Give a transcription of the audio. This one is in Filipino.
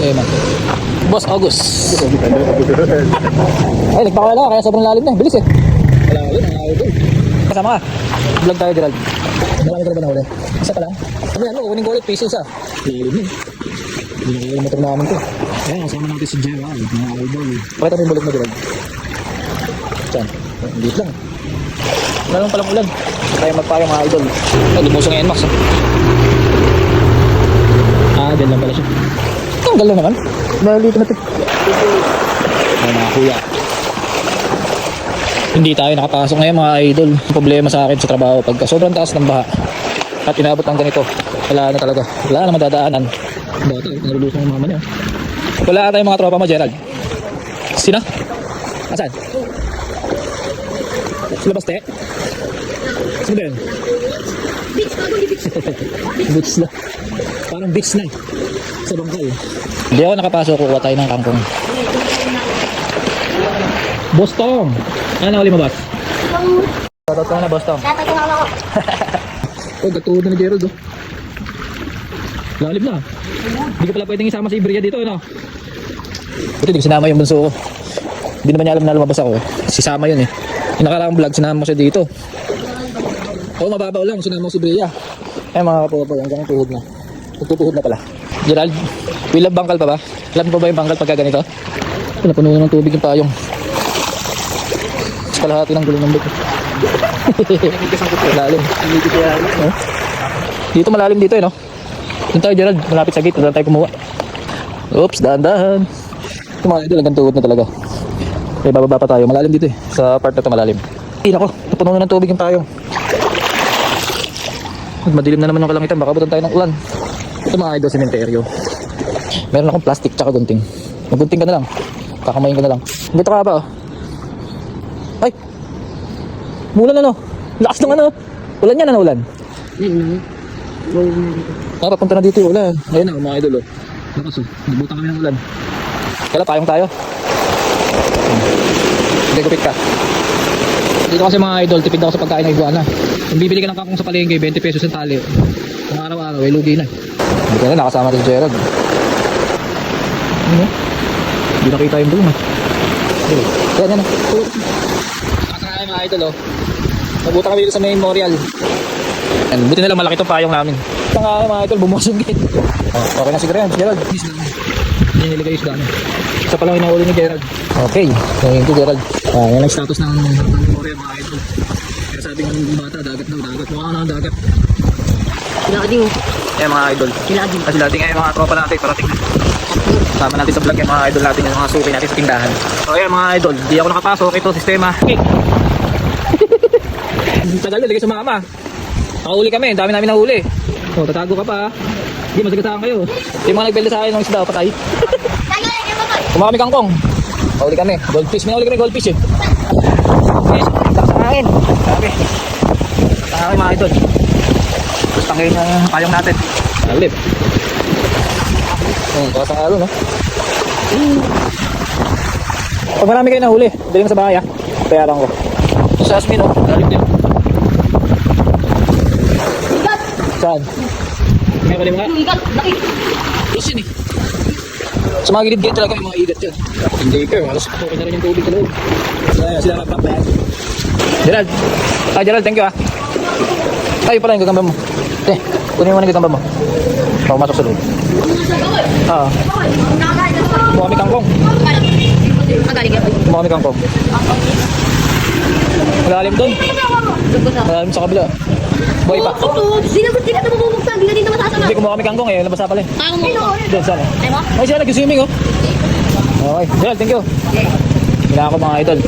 Eman. Boss August. Ay, nagpakawala kaya sobrang lalim na. Bilis eh. Lalim, mga idol. Kasama ka. Vlog tayo, Gerald. Marami ka na ba nahuli? Isa pa lang. Ano yan mo, kunin ko ulit pieces ah. Lalim eh. Hindi na yung motor namin to. Ayan, kasama natin si Gerald, mga idol. Pakita mo yung bulog mo, Gerald. Diyan. Hindi lang. Wala naman palang ulan. Kaya magpayo mga idol. Ay, lumusong yan, Max. Ah, dyan lang pala siya. Tanggal lang naman. Nalito na ito. Ay, mga kuya. Hindi tayo nakapasok ngayon mga idol. Problema sa akin sa trabaho pagka sobrang taas ng baha at inabot ng ganito, wala na talaga. Wala na madadaanan. Bata, nalulusong ang mama niya. Wala tayong mga tropa mo, Gerald. Sino? Asan? Sila Baste? Sino ba yun? Beach na. Parang beach na eh. Sa bangkal. Hindi ako nakapasok, kukuha tayo ng kangkong. Boss Tom! Ano na uli mo, boss? Tatot ka na, boss Tom. Dapat ko ako. Oh, gatuod na ni Gerald, oh. Lalim na. Hindi ko pala pwedeng isama si Ibria dito, ano? Buti, hindi ko sinama yung bunso ko. Hindi naman niya alam na lumabas ako. Sisama yun eh. Yung nakaraang vlog, sinama ko siya dito. Oo, mababaw lang. Sinama ko si Ibria. Eh, mga kapopo, hanggang tuhod na. Nagtutuhod na pala. Gerald, will of bangkal pa ba? Alam mo ba yung bangkal pagka ganito? Napuno na ng tubig yung payong. Kalahati ng gulong ng buto. Malalim. Dito malalim dito eh, no? Doon tayo, Gerald. Malapit sa gate. Doon tayo kumuha. Oops, dahan-dahan. Ito mga idol, hanggang tuhod na talaga. Okay, bababa pa tayo. Malalim dito eh. Sa part na ito malalim. Ay, nako. Napuno na ng tubig yung payong. Madilim na naman yung kalangitan. Baka butan tayo ng ulan. Ito mga idol, sementeryo. Meron akong plastic tsaka gunting. Magunting ka na lang. Kakamayin ka na lang. Dito ka ba, oh? Ay! Mulan ano? Lakas ng ano? Ulan yan, ano ulan? Ah, papunta na dito yung ulan. Ayun na, mga idol, oh. Lakas, oh. Nagbutan kami ng ulan. Kaya payong tayo. Hindi, gupit ka. Dito kasi mga idol, tipid ako sa pagkain ng iguana. Kung bibili ka ng kakong sa palengke, 20 pesos ang tali. Kung araw-araw, ay lugi na. Hindi ka na, nakasama rin si Gerald. Ano? Hindi nakita yung boom, ah. Kaya na. Nakasakay mga idol, oh. Nabuta kami dito sa memorial. And buti na lang malaki itong payong namin. Ito nga mga idol, bumusong gate. Oh, okay na si Gerald. Hindi niligay isda. Isa pa lang inauli ni Gerald. Okay, thank you Gerald. Yan ang status ng memorial mga idol. Kaya sabi ng bata, dagat daw, dagat. Mukha na ang dagat. Sila Ading. Yan mga idol. Sila Ading. Kasi dating ay mga tropa natin, parating. Sama natin sa vlog yung mga idol natin, yung mga suki natin sa tindahan. So ayan mga idol, di ako nakapasok. Ito sistema. Okay. Tagal na, ligay sa mama. Nakahuli kami, dami namin nahuli. O, tatago ka pa. Hindi, masagasaan kayo. Yung mga nagbelda sa akin ng isda, patay. Kumaka kami kangkong. Nakahuli kami, goldfish. May nahuli kami goldfish eh. Goldfish, lakas sa akin. Sabi. Sa akin mga idol. Gusto tangayin yung payong natin. Alip. Kasang alo, no? Pag marami kayo nahuli, dali mo sa bahay, ha? Bayaran ko. Sa Asmin, no? Alip din. Saan? May kalim nga? Laki. Lusin eh. Sa mga gilid-gilid talaga yung mga igat yan. Hindi ka, halos okay na rin yung tubig talaga. Sila mag-pump na yan. Gerald. Gerald, thank you ah. Tayo pala yung gagamba mo. Kunin mo na yung gagamba mo. Pumasok sa loob. Mukha kami kangkong. Mukha kami kangkong. Malalim doon. Malalim sa kabila. Buhay pa. Sinagot sila ito mabubuksan. Hindi na dito masasama. Hindi, kumuha kami kangkong eh. Labasa pala eh. Kaya mo. Doon, saan eh? Ay mo? Ay, siya nag-swimming oh. Okay. Gerald, thank you. Hila ako mga idol.